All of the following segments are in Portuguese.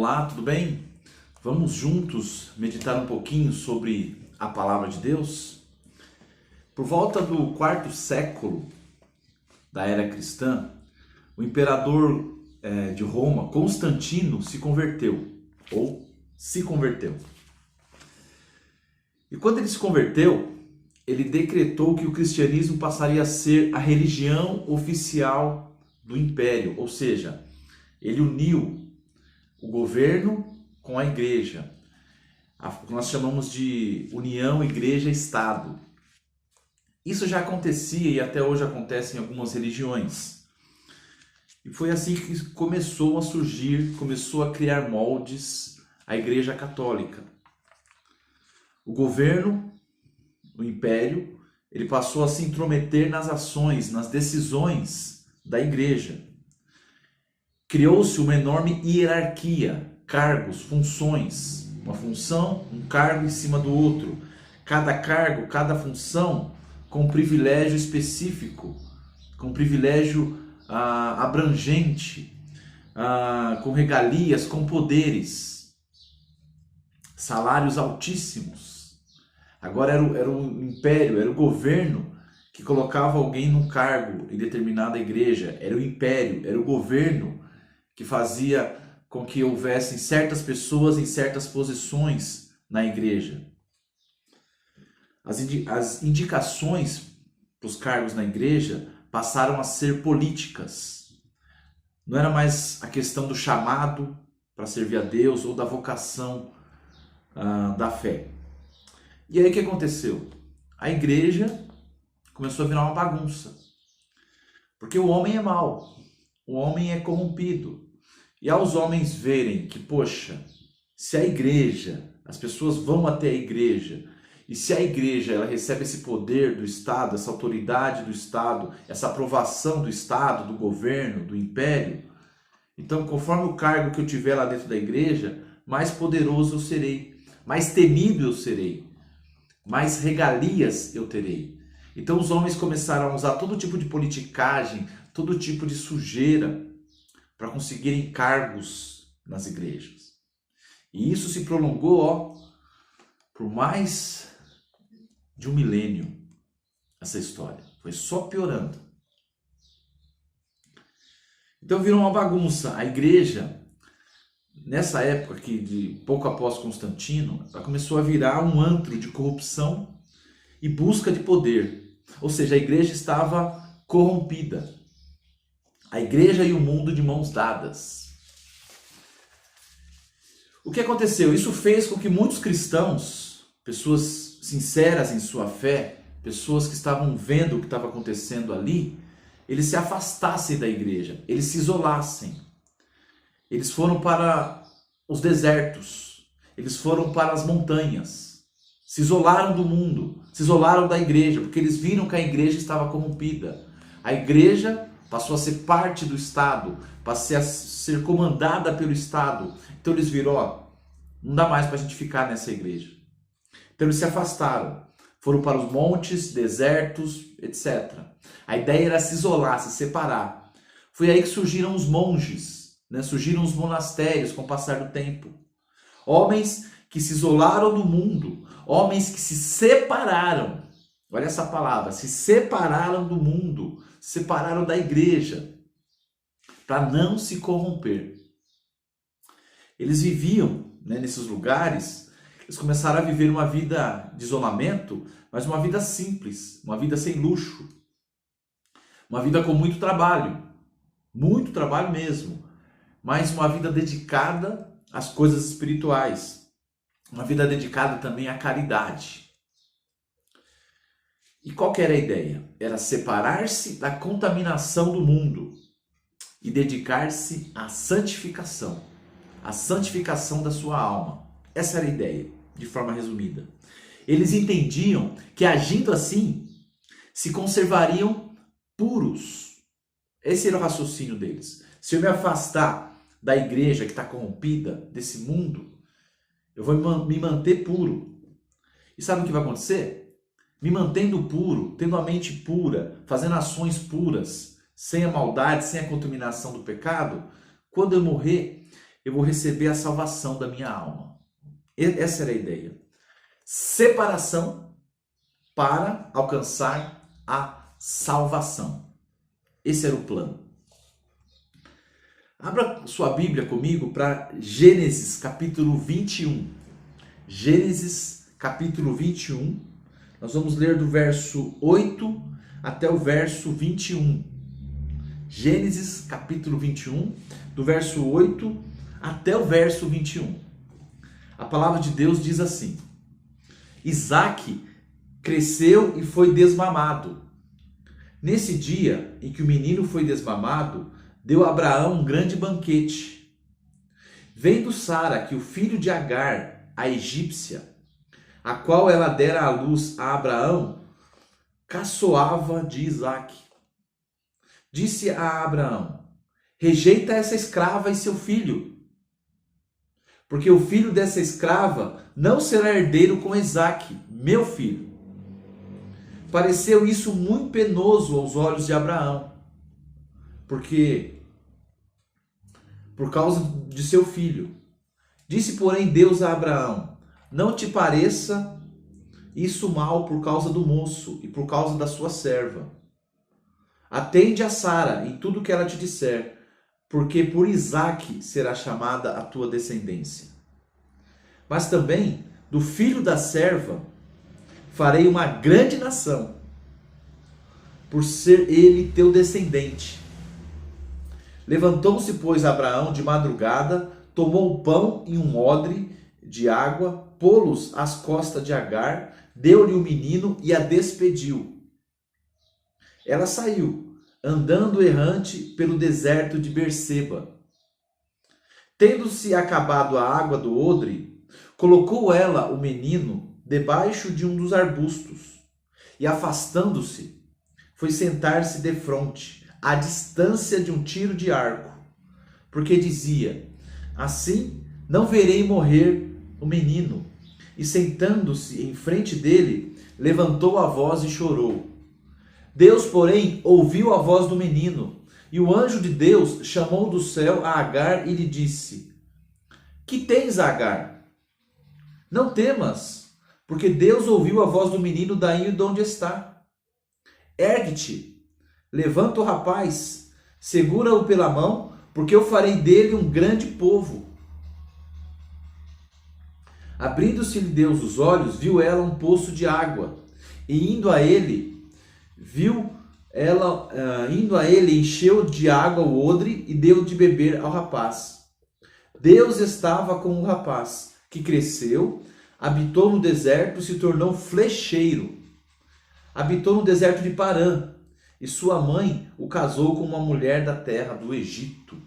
Olá, tudo bem? Vamos juntos meditar um pouquinho sobre a palavra de Deus? Por volta do quarto século da era cristã, o imperador de Roma, Constantino, se converteu. E quando ele se converteu, ele decretou que o cristianismo passaria a ser a religião oficial do império, ou seja, ele uniu o governo com a igreja. O que nós chamamos de união igreja-estado. Isso já acontecia e até hoje acontece em algumas religiões. E foi assim que começou a surgir, começou a criar moldes a Igreja Católica. O governo, o império, ele passou a se intrometer nas ações, nas decisões da igreja. Criou-se uma enorme hierarquia, cargos, funções, uma função, um cargo em cima do outro. Cada cargo, cada função com um privilégio específico, com um privilégio abrangente, com regalias, com poderes, salários altíssimos. Agora era o império, era o governo que colocava alguém num cargo em determinada igreja. Era o império, era o governo que fazia com que houvessem certas pessoas em certas posições na igreja. As indicações para os cargos na igreja passaram a ser políticas. Não era mais a questão do chamado para servir a Deus ou da vocação da fé. E aí o que aconteceu? A igreja começou a virar uma bagunça. Porque o homem é mau, o homem é corrompido. E aos homens verem que, poxa, se a igreja, as pessoas vão até a igreja, e se a igreja ela recebe esse poder do Estado, essa autoridade do Estado, essa aprovação do Estado, do governo, do império, então conforme o cargo que eu tiver lá dentro da igreja, mais poderoso eu serei, mais temível eu serei, mais regalias eu terei. Então os homens começaram a usar todo tipo de politicagem, todo tipo de sujeira, para conseguirem cargos nas igrejas. E isso se prolongou por mais de um milênio, essa história. Foi só piorando. Então virou uma bagunça. A igreja, nessa época aqui, de pouco após Constantino, ela começou a virar um antro de corrupção e busca de poder. Ou seja, a igreja estava corrompida. A igreja e o mundo de mãos dadas. O que aconteceu? Isso fez com que muitos cristãos, pessoas sinceras em sua fé, pessoas que estavam vendo o que estava acontecendo ali, eles se afastassem da igreja, eles se isolassem. Eles foram para os desertos, eles foram para as montanhas, se isolaram do mundo, se isolaram da igreja, porque eles viram que a igreja estava corrompida. A igreja passou a ser parte do Estado, passou a ser comandada pelo Estado. Então eles viram, não dá mais para a gente ficar nessa igreja. Então eles se afastaram, foram para os montes, desertos, etc. A ideia era se isolar, se separar. Foi aí que surgiram os monges, surgiram os monastérios com o passar do tempo. Homens que se isolaram do mundo, homens que se separaram. Olha essa palavra, se separaram do mundo, se separaram da igreja, para não se corromper. Eles viviam nesses lugares, eles começaram a viver uma vida de isolamento, mas uma vida simples, uma vida sem luxo, uma vida com muito trabalho mesmo, mas uma vida dedicada às coisas espirituais, uma vida dedicada também à caridade. E qual que era a ideia? Era separar-se da contaminação do mundo e dedicar-se à santificação da sua alma. Essa era a ideia, de forma resumida. Eles entendiam que agindo assim, se conservariam puros. Esse era o raciocínio deles. Se eu me afastar da igreja que está corrompida, desse mundo, eu vou me manter puro. E sabe o que vai acontecer? Me mantendo puro, tendo a mente pura, fazendo ações puras, sem a maldade, sem a contaminação do pecado, quando eu morrer, eu vou receber a salvação da minha alma. Essa era a ideia. Separação para alcançar a salvação. Esse era o plano. Abra sua Bíblia comigo para Gênesis capítulo 21. Gênesis capítulo 21. Nós vamos ler do verso 8 até o verso 21. Gênesis capítulo 21, do verso 8 até o verso 21. A palavra de Deus diz assim: Isaque cresceu e foi desmamado. Nesse dia em que o menino foi desmamado, deu a Abraão um grande banquete. Vendo Sara que o filho de Agar, a egípcia, a qual ela dera à luz a Abraão, caçoava de Isaque. Disse a Abraão: rejeita essa escrava e seu filho, porque o filho dessa escrava não será herdeiro com Isaque, meu filho. Pareceu isso muito penoso aos olhos de Abraão, por causa de seu filho. Disse, porém, Deus a Abraão: não te pareça isso mal por causa do moço e por causa da sua serva. Atende a Sara em tudo que ela te disser, porque por Isaque será chamada a tua descendência. Mas também do filho da serva farei uma grande nação, por ser ele teu descendente. Levantou-se, pois, Abraão de madrugada, tomou o pão e um odre de água, pô-los às costas de Agar, deu-lhe o menino e a despediu. Ela saiu, andando errante pelo deserto de Berseba. Tendo-se acabado a água do odre, colocou ela o menino debaixo de um dos arbustos, e afastando-se, foi sentar-se defronte, à distância de um tiro de arco, porque dizia: assim não verei morrer o menino. E sentando-se em frente dele, levantou a voz e chorou. Deus, porém, ouviu a voz do menino, e o anjo de Deus chamou do céu a Agar e lhe disse: que tens, Agar? Não temas, porque Deus ouviu a voz do menino daí de onde está. Ergue-te, levanta o rapaz, segura-o pela mão, porque eu farei dele um grande povo. Abrindo-se-lhe Deus os olhos, viu ela um poço de água, e indo a ele, encheu de água o odre e deu de beber ao rapaz. Deus estava com o rapaz, que cresceu, habitou no deserto e se tornou flecheiro. Habitou no deserto de Parã, e sua mãe o casou com uma mulher da terra do Egito.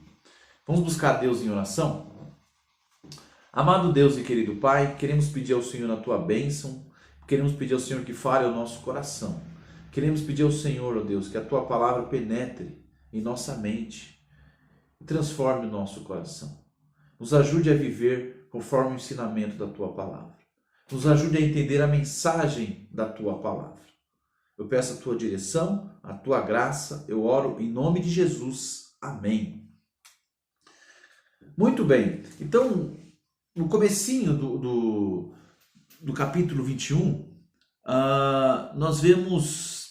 Vamos buscar Deus em oração? Amado Deus e querido Pai, queremos pedir ao Senhor a tua bênção, queremos pedir ao Senhor que fale ao nosso coração. Queremos pedir ao Senhor, ó Deus, que a tua palavra penetre em nossa mente e transforme o nosso coração. Nos ajude a viver conforme o ensinamento da tua palavra. Nos ajude a entender a mensagem da tua palavra. Eu peço a tua direção, a tua graça, eu oro em nome de Jesus. Amém. Muito bem, então, no comecinho do capítulo 21, nós vemos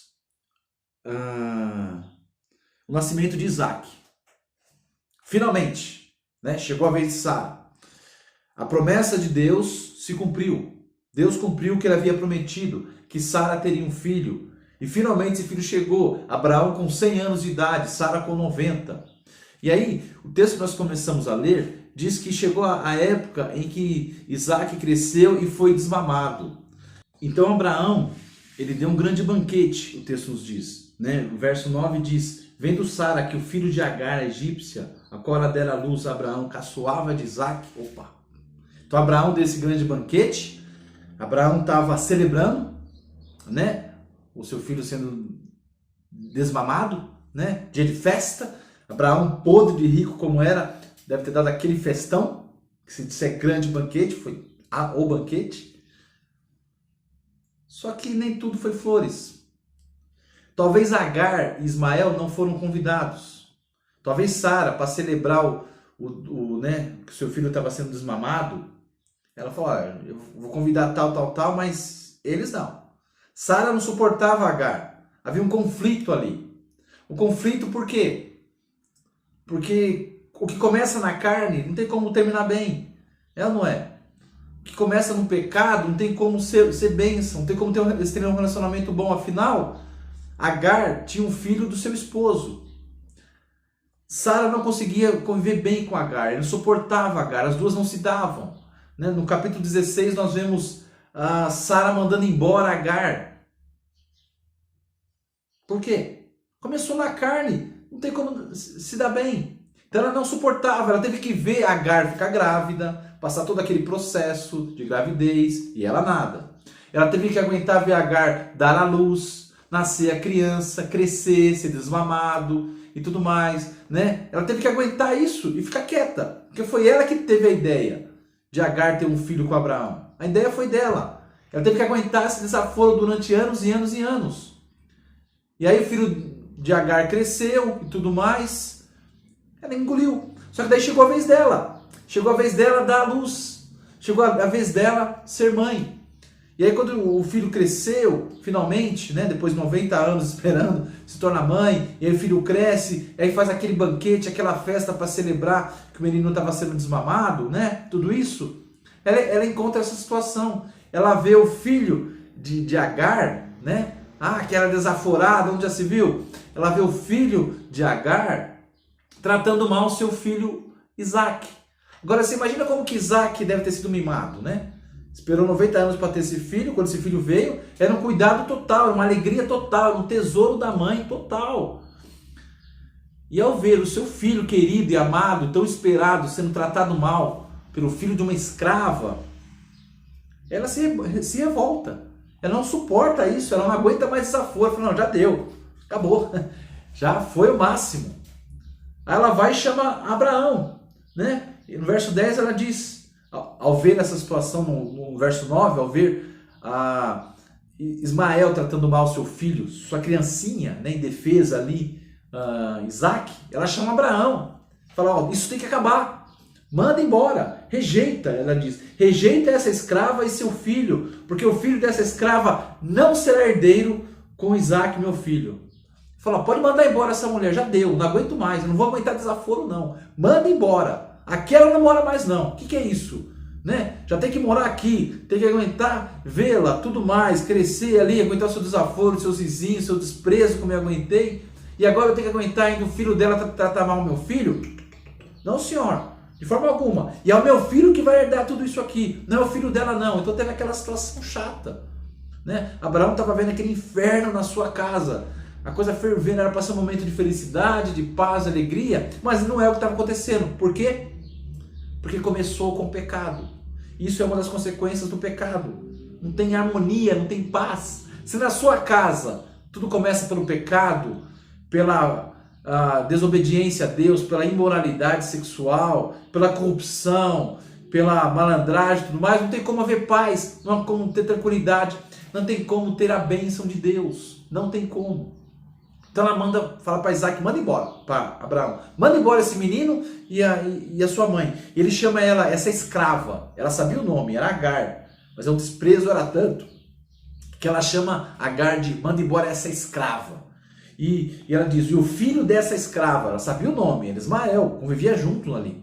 o nascimento de Isaque. Finalmente, né, chegou a vez de Sara. A promessa de Deus se cumpriu. Deus cumpriu o que ele havia prometido, que Sara teria um filho. E finalmente esse filho chegou, Abraão com 100 anos de idade, Sara com 90. E aí, o texto que nós começamos a ler diz que chegou a época em que Isaque cresceu e foi desmamado. Então Abraão, ele deu um grande banquete, o texto nos diz. Né? O verso 9 diz: vendo Sara que o filho de Agar, a egípcia, a qual ela dera à luz a Abraão, caçoava de Isaque. Então Abraão deu esse grande banquete, Abraão estava celebrando, né? O seu filho sendo desmamado, né? Dia de festa. Abraão, podre de rico como era, deve ter dado aquele festão, que se disser grande banquete, foi o banquete. Só que nem tudo foi flores. Talvez Agar e Ismael não foram convidados. Talvez Sara, para celebrar né, que o seu filho estava sendo desmamado, ela falou, olha, eu vou convidar tal, mas eles não. Sara não suportava Agar. Havia um conflito ali. O conflito por quê? Porque o que começa na carne não tem como terminar bem. É ou não é? O que começa no pecado não tem como ser bênção, não tem como ter um relacionamento bom. Afinal, Agar tinha um filho do seu esposo. Sara não conseguia conviver bem com Agar, ele não suportava Agar, as duas não se davam. Né? No capítulo 16 nós vemos Sara mandando embora Agar. Por quê? Começou na carne, não tem como se dar bem. Então ela não suportava, ela teve que ver Agar ficar grávida, passar todo aquele processo de gravidez, e ela nada. Ela teve que aguentar ver Agar dar à luz, nascer a criança, crescer, ser desmamado e tudo mais, né? Ela teve que aguentar isso e ficar quieta, porque foi ela que teve a ideia de Agar ter um filho com Abraão. A ideia foi dela. Ela teve que aguentar esse desaforo durante anos e anos e anos. E aí o filho de Agar cresceu e tudo mais, ela engoliu. Só que daí chegou a vez dela. Chegou a vez dela dar à luz. Chegou a vez dela ser mãe. E aí quando o filho cresceu, finalmente, né, depois de 90 anos esperando, se torna mãe, e aí o filho cresce, e aí faz aquele banquete, aquela festa para celebrar que o menino estava sendo desmamado, né, tudo isso, ela encontra essa situação. Ela vê o filho de Agar, né, aquela desaforada, onde já se viu? Ela vê o filho de Agar tratando mal o seu filho Isaac. Agora você imagina como que Isaac deve ter sido mimado, né? Esperou 90 anos para ter esse filho, quando esse filho veio, era um cuidado total, era uma alegria total, um tesouro da mãe total. E ao ver o seu filho querido e amado, tão esperado, sendo tratado mal pelo filho de uma escrava, ela se revolta. Ela não suporta isso, ela não aguenta mais desaforo. Ela fala, não, já deu, acabou, já foi o máximo. Aí ela vai e chama Abraão, né? E no verso 10 ela diz, ao ver essa situação, no verso 9, ao ver Ismael tratando mal seu filho, sua criancinha, né, em defesa ali, Isaac, ela chama Abraão, fala, isso tem que acabar, manda embora, rejeita, ela diz, rejeita essa escrava e seu filho, porque o filho dessa escrava não será herdeiro com Isaac, meu filho. Fala, pode mandar embora essa mulher, já deu, não aguento mais, eu não vou aguentar desaforo não, manda embora. Aqui ela não mora mais não. O que é isso? Né? Já tem que morar aqui, tem que aguentar vê-la, tudo mais, crescer ali, aguentar o seu desaforo, seus vizinhos, seu desprezo, como eu aguentei. E agora eu tenho que aguentar ainda o filho dela tratar mal o meu filho? Não, senhor, de forma alguma. E é o meu filho que vai herdar tudo isso aqui, não é o filho dela não. Então teve aquela situação chata. Né? Abraão estava vendo aquele inferno na sua casa. A coisa fervendo, era para ser um momento de felicidade, de paz, de alegria, mas não é o que estava acontecendo. Por quê? Porque começou com o pecado. Isso é uma das consequências do pecado. Não tem harmonia, não tem paz. Se na sua casa tudo começa pelo pecado, pela desobediência a Deus, pela imoralidade sexual, pela corrupção, pela malandragem e tudo mais, não tem como haver paz, não há como ter tranquilidade, não tem como ter a bênção de Deus. Não tem como. Então ela fala para Isaac, manda embora, para Abraão, manda embora esse menino e a sua mãe. E ele chama ela, essa escrava, ela sabia o nome, era Agar, mas o desprezo era tanto, que ela chama Agar de, manda embora essa escrava. E ela diz, e o filho dessa escrava, ela sabia o nome, era Ismael, convivia junto ali.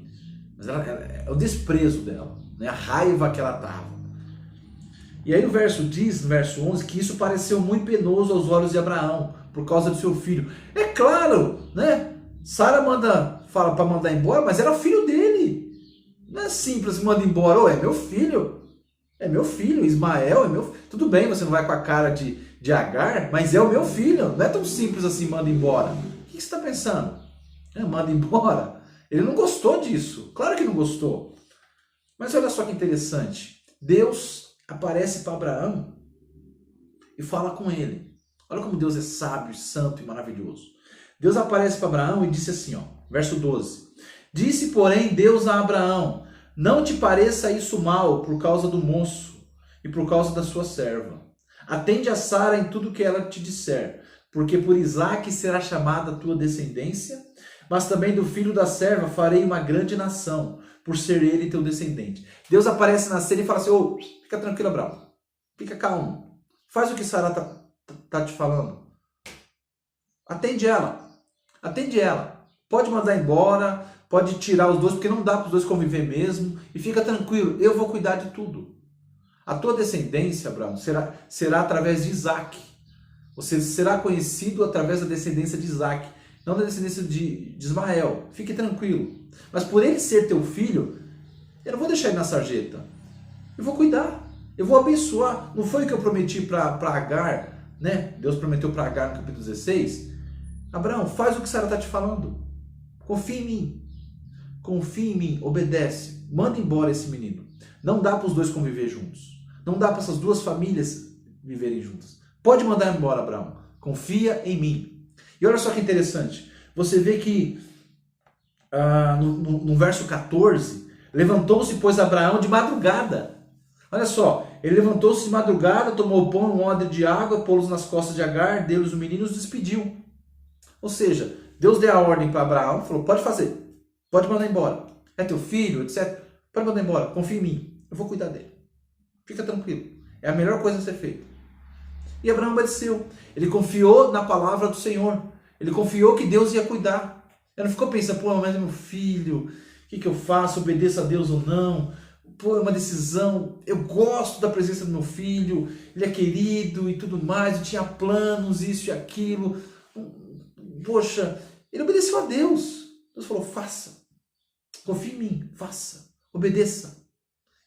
Mas é o desprezo dela, né, a raiva que ela estava. E aí no verso 11, que isso pareceu muito penoso aos olhos de Abraão, por causa do seu filho. É claro, né? Sara fala para mandar embora, mas era o filho dele. Não é simples, manda embora. Oh, é meu filho, Ismael é meu filho. Tudo bem, você não vai com a cara de Agar, mas é o meu filho. Não é tão simples assim, manda embora. O que você está pensando? Manda embora. Ele não gostou disso. Claro que não gostou. Mas olha só que interessante. Deus aparece para Abraão e fala com ele. Olha como Deus é sábio, santo e maravilhoso. Deus aparece para Abraão e disse assim, verso 12. Disse, porém, Deus a Abraão, não te pareça isso mal por causa do moço e por causa da sua serva. Atende a Sara em tudo que ela te disser, porque por Isaque será chamada a tua descendência. mas também do filho da serva farei uma grande nação, por ser ele teu descendente. Deus aparece na cena e fala assim, ô, fica tranquilo, Abraão, fica calmo, faz o que Sara tá te falando, atende ela, pode mandar embora, pode tirar os dois, porque não dá para os dois conviver mesmo, e fica tranquilo, eu vou cuidar de tudo. A tua descendência, Abraão, será através de Isaac. Você será conhecido através da descendência de Isaac, não da descendência de Ismael. Fique tranquilo. Mas por ele ser teu filho, eu não vou deixar ele na sarjeta. Eu vou cuidar, eu vou abençoar. Não foi o que eu prometi para Agar, né? Deus prometeu para Agar no capítulo 16. Abraão, faz o que Sara está te falando. Confia em mim. Confia em mim, obedece. Manda embora esse menino. Não dá para os dois conviver juntos. Não dá para essas duas famílias viverem juntas. Pode mandar embora, Abraão. Confia em mim. E olha só que interessante. Você vê que no verso 14, levantou-se, pois, Abraão de madrugada. Olha só, ele levantou-se de madrugada, tomou pão, um odre de água, pô-los nas costas de Agar, deu-lhes o menino e os despediu. Ou seja, Deus deu a ordem para Abraão, falou, pode fazer, pode mandar embora. É teu filho, etc. Pode mandar embora, confia em mim, eu vou cuidar dele. Fica tranquilo, é a melhor coisa a ser feita. E Abraão obedeceu, ele confiou na palavra do Senhor, ele confiou que Deus ia cuidar. Ele não ficou pensando, pô, mas é meu filho, o que eu faço, obedeço a Deus ou não? Pô, é uma decisão, eu gosto da presença do meu filho, ele é querido e tudo mais, eu tinha planos, isso e aquilo. Poxa, ele obedeceu a Deus. Deus falou, faça, confie em mim, faça, obedeça.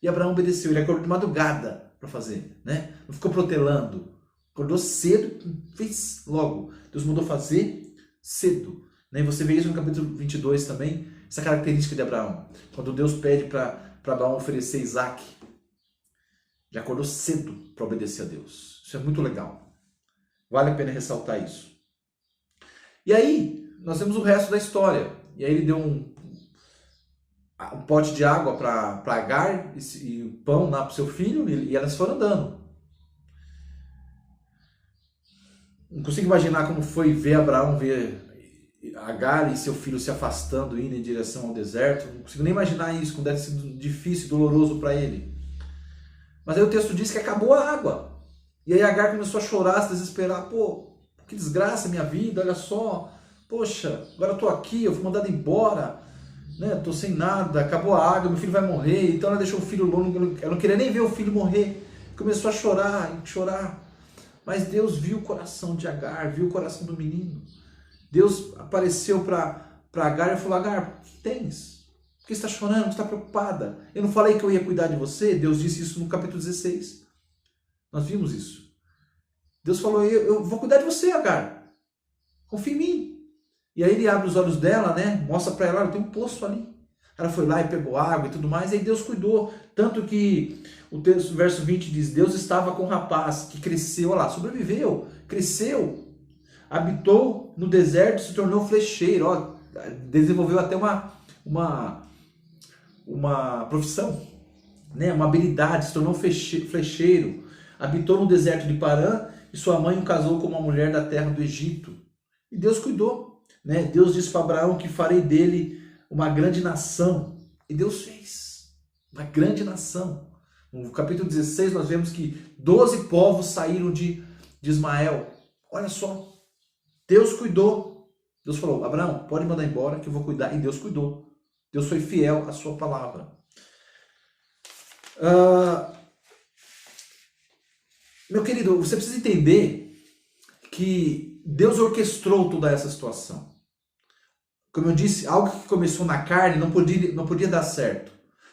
E Abraão obedeceu, ele acordou de madrugada para fazer, né? Não ficou protelando, acordou cedo, fez logo. Deus mandou fazer cedo. Né? Você vê isso no capítulo 22 também, essa característica de Abraão. Quando Deus pede para Abraão oferecer Isaac, ele acordou cedo para obedecer a Deus. Isso é muito legal. Vale a pena ressaltar isso. E aí, nós temos o resto da história. E aí ele deu um pote de água para Agar e o pão lá para o seu filho, e elas foram andando. Não consigo imaginar como foi ver Abraão, ver Agar e seu filho se afastando, indo em direção ao deserto. Não consigo nem imaginar isso, como deve ser difícil e doloroso para ele. Mas aí o texto diz que acabou a água. E aí Agar começou a chorar, se desesperar. Pô, que desgraça minha vida, olha só. Poxa, agora eu estou aqui, eu fui mandado embora. Né? Estou sem nada, acabou a água, meu filho vai morrer. Então ela deixou o filho longe, ela não queria nem ver o filho morrer. Começou a chorar, chorar. Mas Deus viu o coração de Agar, viu o coração do menino. Deus apareceu para Agar e falou, Agar, o que tens? Por que você está chorando? Você está preocupada? Eu não falei que eu ia cuidar de você? Deus disse isso no capítulo 16. Nós vimos isso. Deus falou, eu vou cuidar de você, Agar. Confia em mim. E aí ele abre os olhos dela, né? Mostra para ela, tem um poço ali. Ela foi lá e pegou água e tudo mais, e aí Deus cuidou. Tanto que o texto, verso 20 diz, Deus estava com o rapaz que cresceu, olha lá, sobreviveu, cresceu, habitou no deserto, se tornou flecheiro, ó, desenvolveu até uma profissão, né? Uma habilidade, se tornou flecheiro, habitou no deserto de Parã, e sua mãe o casou com uma mulher da terra do Egito. E Deus cuidou. Né? Deus disse para Abraão que farei dele uma grande nação. E Deus fez. Uma grande nação. No capítulo 16 nós vemos que 12 povos saíram de Ismael. Olha só. Deus cuidou. Deus falou, Abraão, pode mandar embora que eu vou cuidar. E Deus cuidou. Deus foi fiel à sua palavra. Meu querido, você precisa entender que Deus orquestrou toda essa situação. Como eu disse, algo que começou na carne não podia dar certo.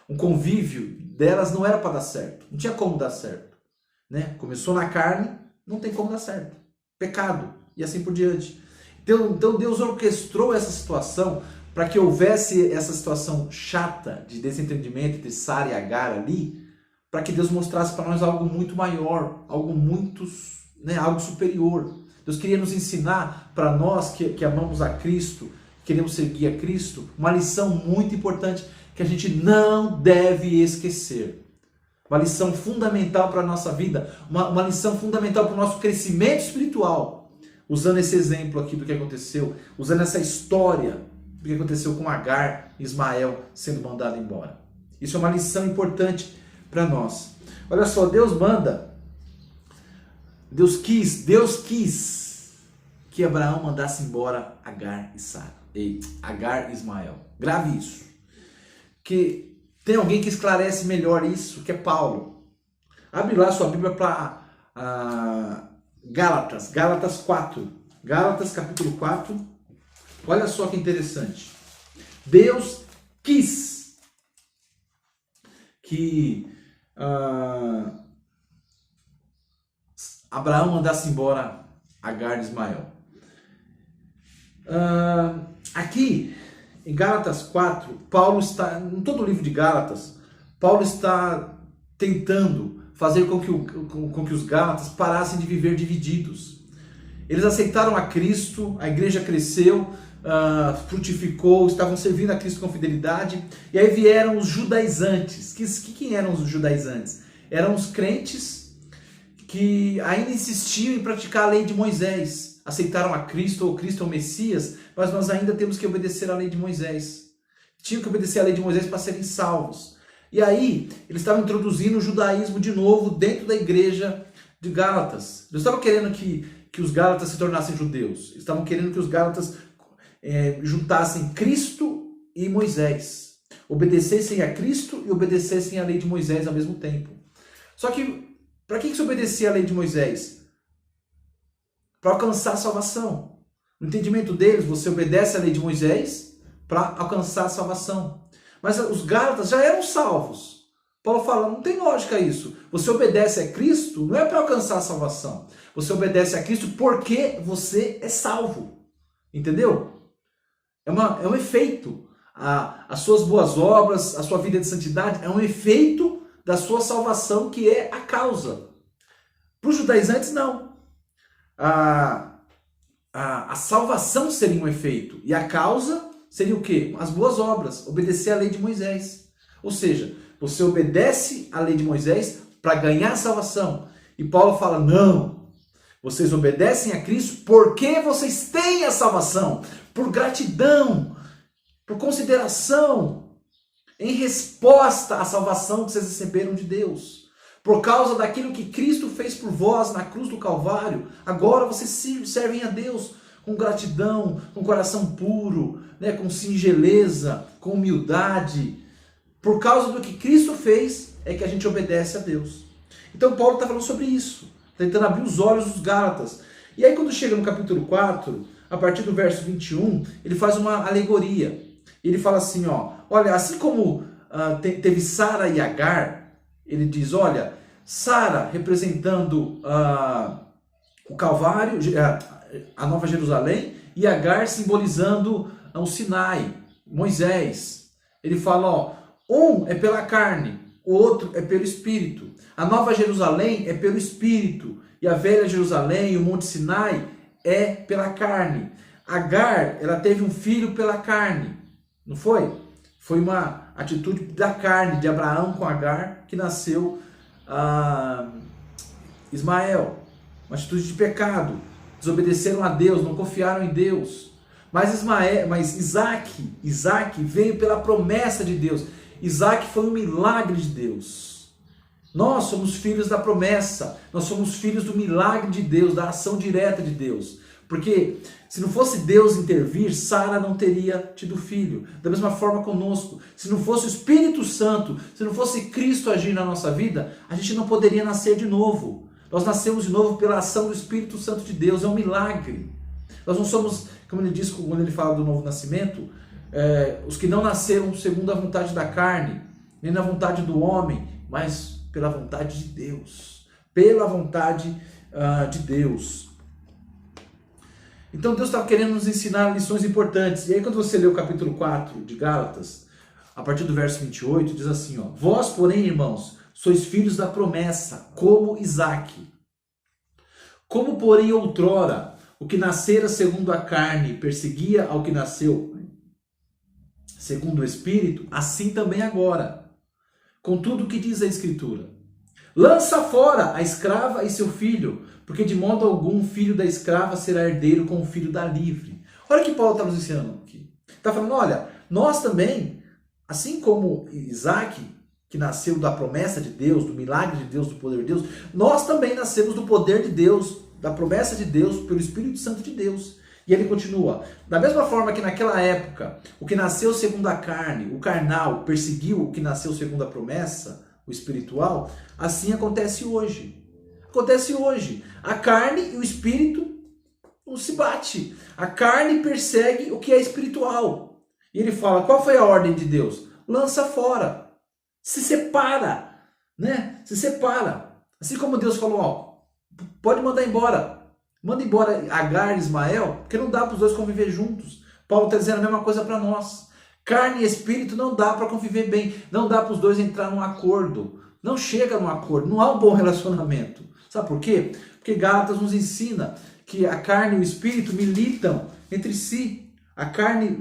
Um convívio delas não era para dar certo. Não tinha como dar certo. Né? Começou na carne, não tem como dar certo. Pecado. E assim por diante. Então Deus orquestrou essa situação para que houvesse essa situação chata de desentendimento entre Sara e Agar ali, para que Deus mostrasse para nós algo muito maior, algo muito, né, algo superior. Deus queria nos ensinar, para nós que amamos a Cristo, queremos seguir a Cristo, uma lição muito importante que a gente não deve esquecer. Uma lição fundamental para a nossa vida, uma lição fundamental para o nosso crescimento espiritual. Usando esse exemplo aqui do que aconteceu, usando essa história, do que aconteceu com Agar e Ismael sendo mandado embora. Isso é uma lição importante para nós. Olha só, Deus quis que Abraão mandasse embora Agar e Ismael. Grave isso. Que tem alguém que esclarece melhor isso, que é Paulo. Abre lá sua Bíblia para Gálatas 4. Gálatas capítulo 4. Olha só que interessante. Deus quis que Abraão mandasse embora Agar e Ismael. Aqui, em Gálatas 4, Paulo está, em todo o livro de Gálatas, Paulo está tentando fazer com que os Gálatas parassem de viver divididos. Eles aceitaram a Cristo, a igreja cresceu, frutificou, estavam servindo a Cristo com fidelidade, e aí vieram os judaizantes. Quem eram os judaizantes? Eram os crentes que ainda insistiam em praticar a lei de Moisés. Aceitaram a Cristo, ou Cristo é o Messias, mas nós ainda temos que obedecer a lei de Moisés. Tinham que obedecer a lei de Moisés para serem salvos. E aí, eles estavam introduzindo o judaísmo de novo dentro da igreja de Gálatas. Eles estavam querendo que os Gálatas se tornassem judeus. Eles estavam querendo que os Gálatas juntassem Cristo e Moisés. Obedecessem a Cristo e obedecessem a lei de Moisés ao mesmo tempo. Só que, para que se obedecia a lei de Moisés? Para alcançar a salvação. No entendimento deles, você obedece à lei de Moisés para alcançar a salvação. Mas os Gálatas já eram salvos. Paulo fala, não tem lógica isso. Você obedece a Cristo não é para alcançar a salvação. Você obedece a Cristo porque você é salvo. Entendeu? É um efeito. As suas boas obras, a sua vida de santidade é um efeito da sua salvação, que é a causa. Para os judaizantes, não. A salvação seria um efeito. E a causa seria o quê? As boas obras. Obedecer à lei de Moisés. Ou seja, você obedece à lei de Moisés para ganhar a salvação. E Paulo fala, não. Vocês obedecem a Cristo porque vocês têm a salvação. Por gratidão. Por consideração. Em resposta à salvação que vocês receberam de Deus. Por causa daquilo que Cristo fez por vós na cruz do Calvário, agora vocês servem a Deus com gratidão, com coração puro, com singeleza, com humildade. Por causa do que Cristo fez, é que a gente obedece a Deus. Então Paulo está falando sobre isso, tentando abrir os olhos dos Gálatas. E aí quando chega no capítulo 4, a partir do verso 21, ele faz uma alegoria. Ele fala assim, olha, assim como teve Sara e Agar, ele diz, olha, Sara representando o Calvário, a Nova Jerusalém, e Agar simbolizando o Sinai, Moisés. Ele fala, um é pela carne, o outro é pelo Espírito. A Nova Jerusalém é pelo Espírito, e a velha Jerusalém, o Monte Sinai, é pela carne. Agar, ela teve um filho pela carne, não foi? Foi uma atitude da carne, de Abraão com Agar, que nasceu Ismael. Uma atitude de pecado. Desobedeceram a Deus, não confiaram em Deus. Mas Isaac veio pela promessa de Deus. Isaac foi um milagre de Deus. Nós somos filhos da promessa. Nós somos filhos do milagre de Deus, da ação direta de Deus. Porque se não fosse Deus intervir, Sara não teria tido filho. Da mesma forma conosco. Se não fosse o Espírito Santo, se não fosse Cristo agir na nossa vida, a gente não poderia nascer de novo. Nós nascemos de novo pela ação do Espírito Santo de Deus. É um milagre. Nós não somos, como ele diz quando ele fala do novo nascimento, os que não nasceram segundo a vontade da carne, nem na vontade do homem, mas pela vontade de Deus. Pela vontade de Deus. Então Deus estava querendo nos ensinar lições importantes. E aí quando você lê o capítulo 4 de Gálatas, a partir do verso 28, diz assim, vós, porém, irmãos, sois filhos da promessa, como Isaque. Como, porém, outrora, o que nascera segundo a carne perseguia ao que nasceu segundo o Espírito, assim também agora. Contudo, o que diz a Escritura? Lança fora a escrava e seu filho, porque de modo algum o filho da escrava será herdeiro com o filho da livre. Olha o que Paulo está nos ensinando aqui. Está falando, olha, nós também, assim como Isaac, que nasceu da promessa de Deus, do milagre de Deus, do poder de Deus, nós também nascemos do poder de Deus, da promessa de Deus, pelo Espírito Santo de Deus. E ele continua, da mesma forma que naquela época, o que nasceu segundo a carne, o carnal, perseguiu o que nasceu segundo a promessa, o espiritual, assim acontece hoje. Acontece hoje. A carne e o espírito não se bate. A carne persegue o que é espiritual. E ele fala, qual foi a ordem de Deus? Lança fora. Se separa, né? Se separa. Assim como Deus falou, ó, pode mandar embora. Manda embora Agar e Ismael, porque não dá para os dois conviver juntos. Paulo está dizendo a mesma coisa para nós. Carne e espírito não dá para conviver bem. Não dá para os dois entrar num acordo. Não chega num acordo. Não há um bom relacionamento. Sabe por quê? Porque Gálatas nos ensina que a carne e o espírito militam entre si. A carne,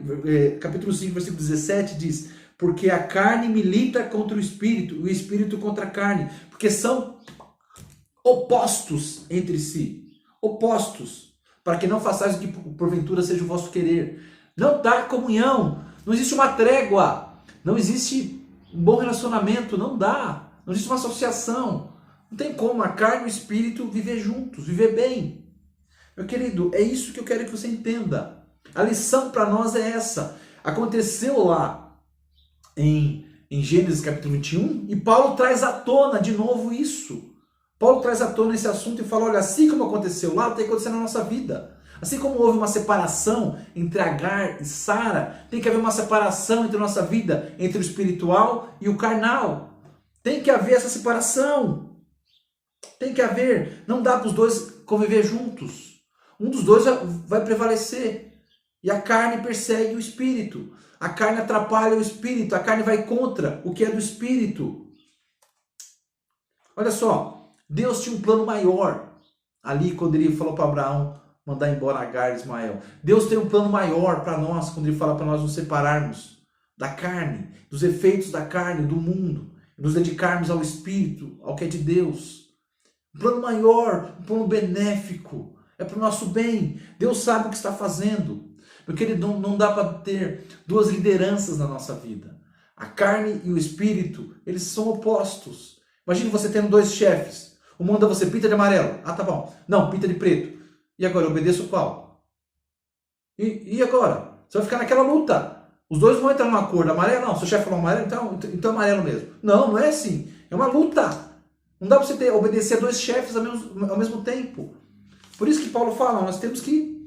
capítulo 5, versículo 17 diz, porque a carne milita contra o espírito, e o espírito contra a carne, porque são opostos entre si. Opostos, para que não façais o que porventura seja o vosso querer. Não dá comunhão, não existe uma trégua, não existe um bom relacionamento, não dá, não existe uma associação. Não tem como a carne e o espírito viver juntos, viver bem. Meu querido, é isso que eu quero que você entenda. A lição para nós é essa. Aconteceu lá em Gênesis capítulo 21 e Paulo traz à tona de novo isso. Paulo traz à tona esse assunto e fala, olha, assim como aconteceu lá, tem que acontecer na nossa vida. Assim como houve uma separação entre Agar e Sara, tem que haver uma separação entre a nossa vida, entre o espiritual e o carnal. Tem que haver essa separação. Tem que haver. Não dá para os dois conviver juntos. Um dos dois vai prevalecer. E a carne persegue o espírito. A carne atrapalha o espírito. A carne vai contra o que é do espírito. Olha só. Deus tinha um plano maior. Ali quando ele falou para Abraão mandar embora Agar e Ismael. Deus tem um plano maior para nós. Quando ele fala para nós nos separarmos da carne. Dos efeitos da carne, do mundo. Nos dedicarmos ao espírito, ao que é de Deus. Um plano maior, um plano benéfico. É para o nosso bem. Deus sabe o que está fazendo. Porque não dá para ter duas lideranças na nossa vida. A carne e o espírito, eles são opostos. Imagine você tendo dois chefes. Um manda você, pinta de amarelo. Ah, tá bom. Não, pinta de preto. E agora, eu obedeço qual? E agora? Você vai ficar naquela luta. Os dois vão entrar num acordo. Amarelo, não. Seu chefe falou amarelo, então amarelo mesmo. Não, não é assim. É uma luta. Não dá para você obedecer a dois chefes ao mesmo tempo. Por isso que Paulo fala, nós temos que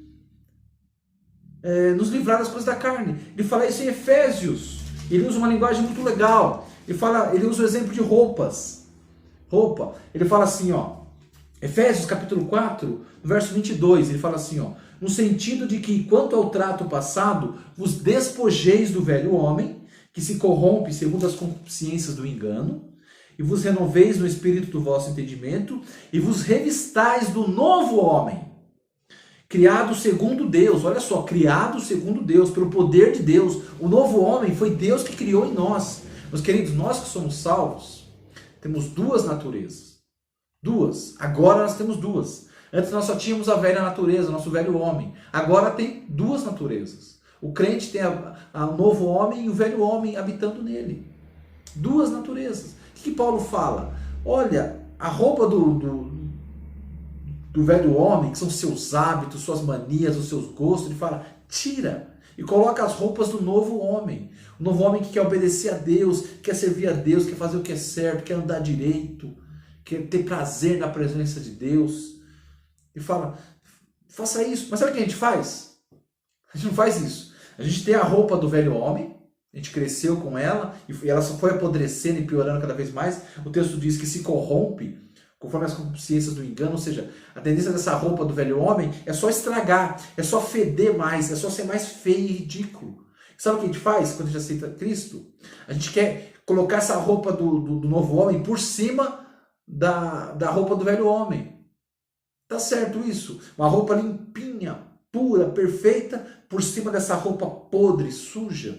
nos livrar das coisas da carne. Ele fala isso em Efésios. Ele usa uma linguagem muito legal. Ele usa o exemplo de roupas. Roupa. Ele fala assim, ó. Efésios capítulo 4, verso 22. Ele fala assim, ó. No sentido de que, quanto ao trato passado, vos despojeis do velho homem, que se corrompe segundo as concupiscências do engano, e vos renoveis no espírito do vosso entendimento, e vos revistais do novo homem, criado segundo Deus. Olha só, criado segundo Deus, pelo poder de Deus. O novo homem foi Deus que criou em nós. Meus queridos, nós que somos salvos, temos duas naturezas. Duas. Agora nós temos duas. Antes nós só tínhamos a velha natureza, nosso velho homem. Agora tem duas naturezas. O crente tem o novo homem e o velho homem habitando nele. Duas naturezas. O que Paulo fala? Olha, a roupa do velho homem, que são seus hábitos, suas manias, os seus gostos, ele fala, tira e coloca as roupas do novo homem. O novo homem que quer obedecer a Deus, quer servir a Deus, quer fazer o que é certo, quer andar direito, quer ter prazer na presença de Deus. E fala, faça isso. Mas sabe o que a gente faz? A gente não faz isso. A gente tem a roupa do velho homem, a gente cresceu com ela, e ela só foi apodrecendo e piorando cada vez mais. O texto diz que se corrompe, conforme as concupiscências do engano, ou seja, a tendência dessa roupa do velho homem é só estragar, é só feder mais, é só ser mais feio e ridículo. Sabe o que a gente faz quando a gente aceita Cristo? A gente quer colocar essa roupa do novo homem por cima da roupa do velho homem. Tá certo isso? Uma roupa limpinha, pura, perfeita, por cima dessa roupa podre, suja.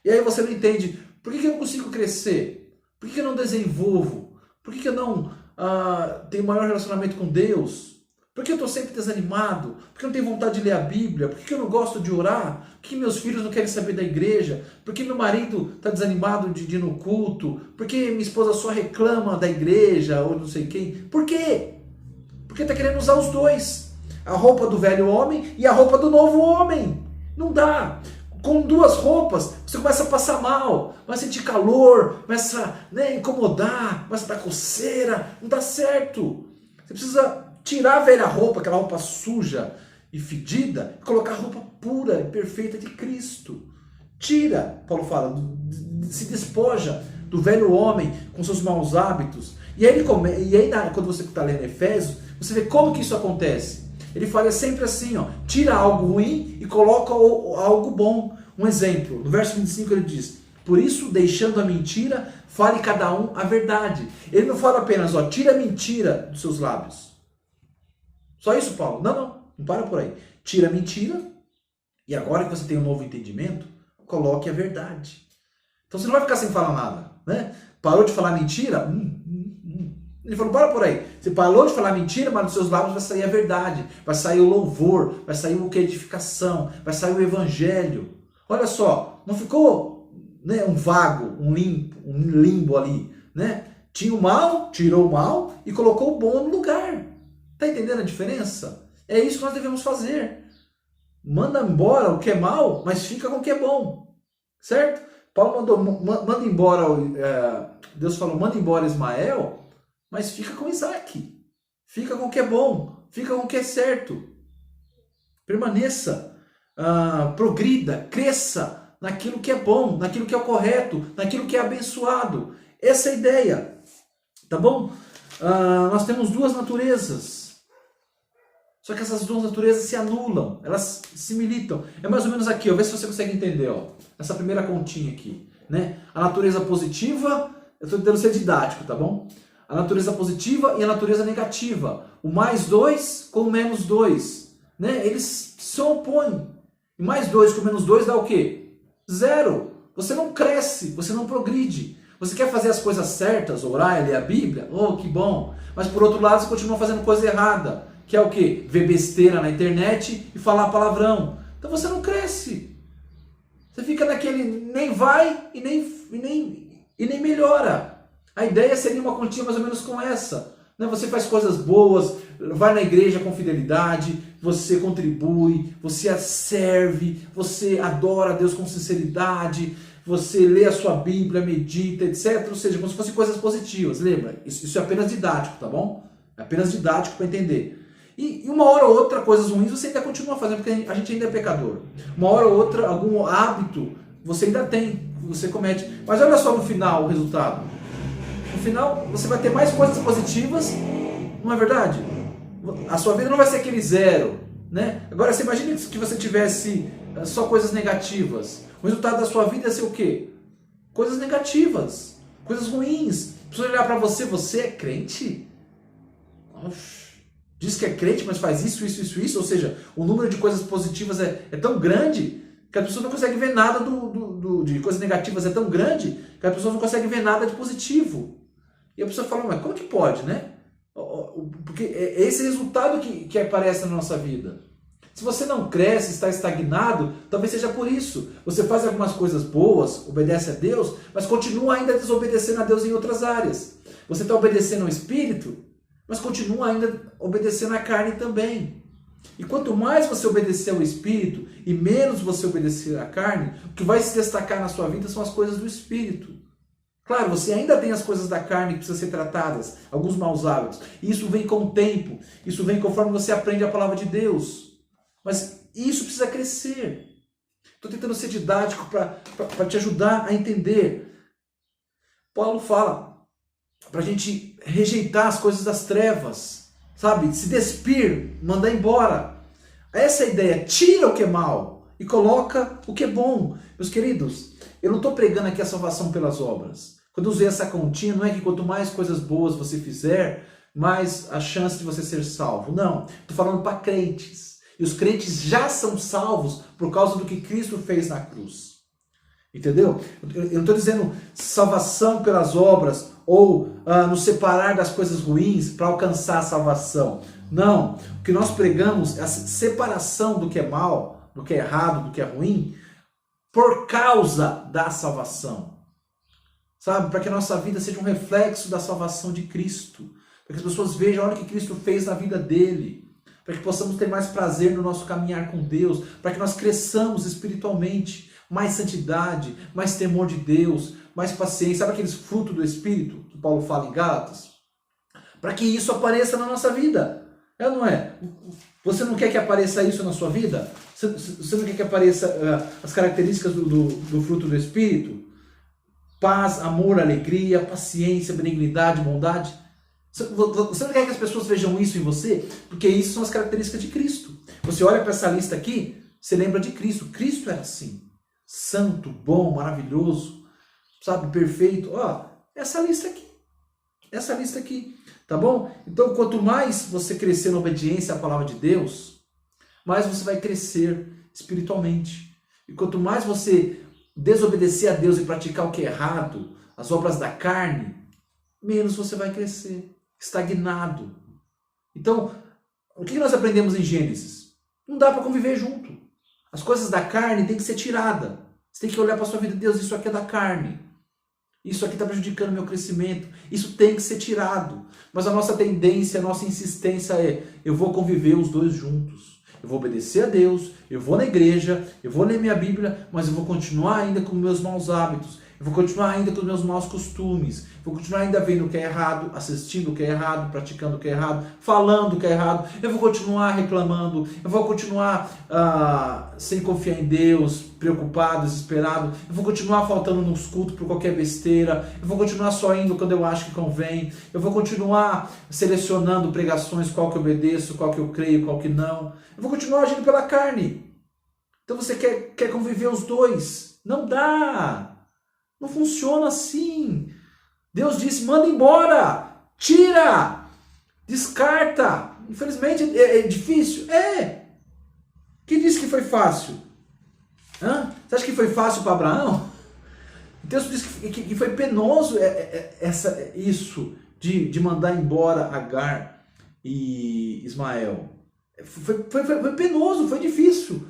E aí você não entende, por que eu não consigo crescer? Por que eu não desenvolvo? Por que eu não tenho maior relacionamento com Deus? Por que eu estou sempre desanimado? Por que eu não tenho vontade de ler a Bíblia? Por que eu não gosto de orar? Por que meus filhos não querem saber da igreja? Por que meu marido está desanimado de ir no culto? Por que minha esposa só reclama da igreja ou não sei quem? Por quê? Porque está querendo usar os dois. A roupa do velho homem e a roupa do novo homem. Não dá. Com duas roupas, você começa a passar mal, vai sentir calor, começa a incomodar, começa a dar coceira, não dá certo. Você precisa tirar a velha roupa, aquela roupa suja e fedida, e colocar a roupa pura e perfeita de Cristo. Tira, Paulo fala, se despoja do velho homem com seus maus hábitos. E aí, quando você está lendo Efésios, você vê como que isso acontece. Ele fala sempre assim, ó, tira algo ruim e coloca algo bom. Um exemplo, no verso 25 ele diz, por isso, deixando a mentira, fale cada um a verdade. Ele não fala apenas, ó, tira a mentira dos seus lábios. Só isso, Paulo? Não para por aí. Tira a mentira e agora que você tem um novo entendimento, coloque a verdade. Então você não vai ficar sem falar nada, né? Parou de falar mentira? Ele falou, para por aí. Você parou de falar mentira, mas dos seus lábios vai sair a verdade, vai sair o louvor, vai sair o que é edificação, vai sair o evangelho. Olha só, não ficou, né, um vago, um limbo ali, né? Tinha o mal, tirou o mal e colocou o bom no lugar. Tá entendendo a diferença? É isso que nós devemos fazer. Manda embora o que é mal, mas fica com o que é bom. Certo? Paulo manda embora, Deus falou, manda embora Ismael, mas fica com Isaac. Fica com o que é bom. Fica com o que é certo. Permaneça. Progrida. Cresça naquilo que é bom. Naquilo que é o correto. Naquilo que é abençoado. Essa é a ideia. Tá bom? Nós temos duas naturezas. Só que essas duas naturezas se anulam. Elas se militam. É mais ou menos aqui. Ó, vê se você consegue entender. Ó, essa primeira continha aqui. Né? A natureza positiva. Eu estou tentando ser didático, tá bom? A natureza positiva e a natureza negativa. O mais 2 com o menos 2. Né? Eles se opõem. E mais 2 com menos 2 dá o quê? 0. Você não cresce, você não progride. Você quer fazer as coisas certas, orar e ler a Bíblia? Oh, que bom. Mas por outro lado você continua fazendo coisa errada. Que é o quê? Ver besteira na internet e falar palavrão. Então você não cresce. Você fica naquele nem vai e nem melhora. A ideia seria uma continha mais ou menos com essa. Você faz coisas boas, vai na igreja com fidelidade, você contribui, você serve, você adora a Deus com sinceridade, você lê a sua Bíblia, medita, etc. Ou seja, como se fossem coisas positivas. Lembra? Isso é apenas didático, tá bom? É apenas didático para entender. E uma hora ou outra, coisas ruins você ainda continua fazendo, porque a gente ainda é pecador. Uma hora ou outra, algum hábito você ainda tem, você comete. Mas olha só no final o resultado. No final, você vai ter mais coisas positivas, não é verdade? A sua vida não vai ser aquele 0, né? Agora, você imagina que você tivesse só coisas negativas. O resultado da sua vida ia ser o quê? Coisas negativas, coisas ruins. A pessoa olhar para você, você é crente? Diz que é crente, mas faz isso. Ou seja, o número de coisas positivas é tão grande que a pessoa não consegue ver nada de coisas negativas, é tão grande que a pessoa não consegue ver nada de positivo. E a pessoa fala, mas como que pode, né? Porque é esse resultado que aparece na nossa vida. Se você não cresce, está estagnado, talvez seja por isso. Você faz algumas coisas boas, obedece a Deus, mas continua ainda desobedecendo a Deus em outras áreas. Você está obedecendo ao Espírito, mas continua ainda obedecendo à carne também. E quanto mais você obedecer ao Espírito e menos você obedecer à carne, o que vai se destacar na sua vida são as coisas do Espírito. Claro, você ainda tem as coisas da carne que precisam ser tratadas, alguns maus hábitos. E isso vem com o tempo, isso vem conforme você aprende a palavra de Deus. Mas isso precisa crescer. Estou tentando ser didático para te ajudar a entender. Paulo fala para a gente rejeitar as coisas das trevas, sabe? Se despir, mandar embora. Essa é a ideia. Tira o que é mal e coloca o que é bom. Meus queridos, eu não estou pregando aqui a salvação pelas obras. Quando eu usei essa continha, não é que quanto mais coisas boas você fizer, mais a chance de você ser salvo. Não, estou falando para crentes. E os crentes já são salvos por causa do que Cristo fez na cruz. Entendeu? Eu não estou dizendo salvação pelas obras ou nos separar das coisas ruins para alcançar a salvação. Não, o que nós pregamos é a separação do que é mal, do que é errado, do que é ruim, por causa da salvação. Sabe? Para que a nossa vida seja um reflexo da salvação de Cristo. Para que as pessoas vejam o que Cristo fez na vida dele. Para que possamos ter mais prazer no nosso caminhar com Deus. Para que nós cresçamos espiritualmente. Mais santidade, mais temor de Deus, mais paciência. Sabe aqueles frutos do Espírito que Paulo fala em Gálatas? Para que isso apareça na nossa vida. É ou não é? Você não quer que apareça isso na sua vida? Você não quer que apareça as características do fruto do Espírito? Paz, amor, alegria, paciência, benignidade, bondade. Você não quer que as pessoas vejam isso em você? Porque isso são as características de Cristo. Você olha para essa lista aqui, você lembra de Cristo. Cristo era assim. Santo, bom, maravilhoso, sabe, perfeito. Ó, essa lista aqui, tá bom? Então, quanto mais você crescer na obediência à palavra de Deus, mais você vai crescer espiritualmente. E quanto mais você desobedecer a Deus e praticar o que é errado, as obras da carne, menos você vai crescer, estagnado. Então, o que nós aprendemos em Gênesis? Não dá para conviver junto. As coisas da carne têm que ser tiradas. Você tem que olhar para a sua vida. Deus, isso aqui é da carne. Isso aqui está prejudicando o meu crescimento. Isso tem que ser tirado. Mas a nossa tendência, a nossa insistência é: eu vou conviver os dois juntos. Eu vou obedecer a Deus, eu vou na igreja, eu vou ler minha Bíblia, mas eu vou continuar ainda com meus maus hábitos. Eu vou continuar ainda com os meus maus costumes. Vou continuar ainda vendo o que é errado, assistindo o que é errado, praticando o que é errado, falando o que é errado. Eu vou continuar reclamando. Eu vou continuar sem confiar em Deus, preocupado, desesperado. Eu vou continuar faltando nos cultos por qualquer besteira. Eu vou continuar só indo quando eu acho que convém. Eu vou continuar selecionando pregações, qual que eu obedeço, qual que eu creio, qual que não. Eu vou continuar agindo pela carne. Então você quer conviver os dois. Não dá. Não funciona assim. Deus disse: manda embora, tira, descarta. Infelizmente é difícil. Quem disse que foi fácil? Você acha que foi fácil para Abraão? O texto diz que foi penoso isso de mandar embora Agar e Ismael. Foi penoso, foi difícil.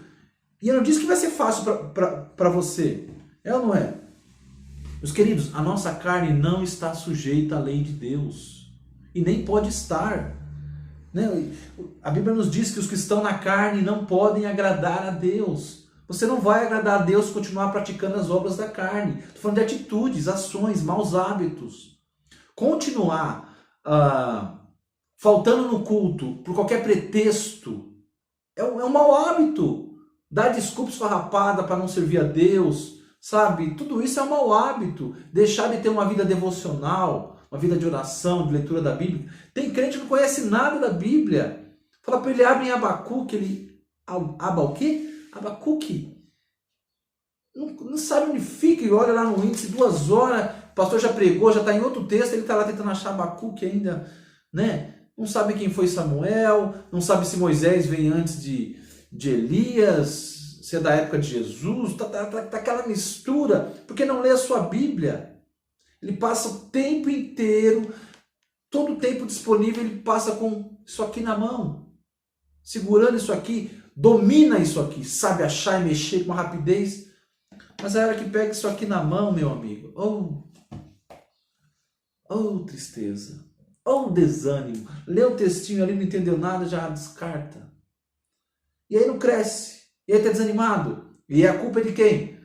E eu não disse que vai ser fácil para você. É ou não é? Meus queridos, a nossa carne não está sujeita à lei de Deus. E nem pode estar. Né? A Bíblia nos diz que os que estão na carne não podem agradar a Deus. Você não vai agradar a Deus se continuar praticando as obras da carne. Estou falando de atitudes, ações, maus hábitos. Continuar faltando no culto por qualquer pretexto é um mau hábito. Dar desculpa esfarrapada para não servir a Deus. Sabe, tudo isso é um mau hábito. Deixar de ter uma vida devocional, uma vida de oração, de leitura da Bíblia. Tem crente que não conhece nada da Bíblia. Fala para ele, abre em Abacuque, o quê? Abacuque. Não sabe onde fica e olha lá no índice, 2 horas, o pastor já pregou, já está em outro texto, ele está lá tentando achar Abacuque ainda, né? Não sabe quem foi Samuel, não sabe se Moisés vem antes de Elias, se é da época de Jesus, tá aquela mistura, porque não lê a sua Bíblia. Ele passa o tempo inteiro, todo o tempo disponível, ele passa com isso aqui na mão, segurando isso aqui, domina isso aqui, sabe achar e mexer com uma rapidez, mas a hora que pega isso aqui na mão, meu amigo, tristeza, desânimo, lê o textinho ali, não entendeu nada, já descarta, e aí não cresce. E aí está desanimado. E a culpa é de quem?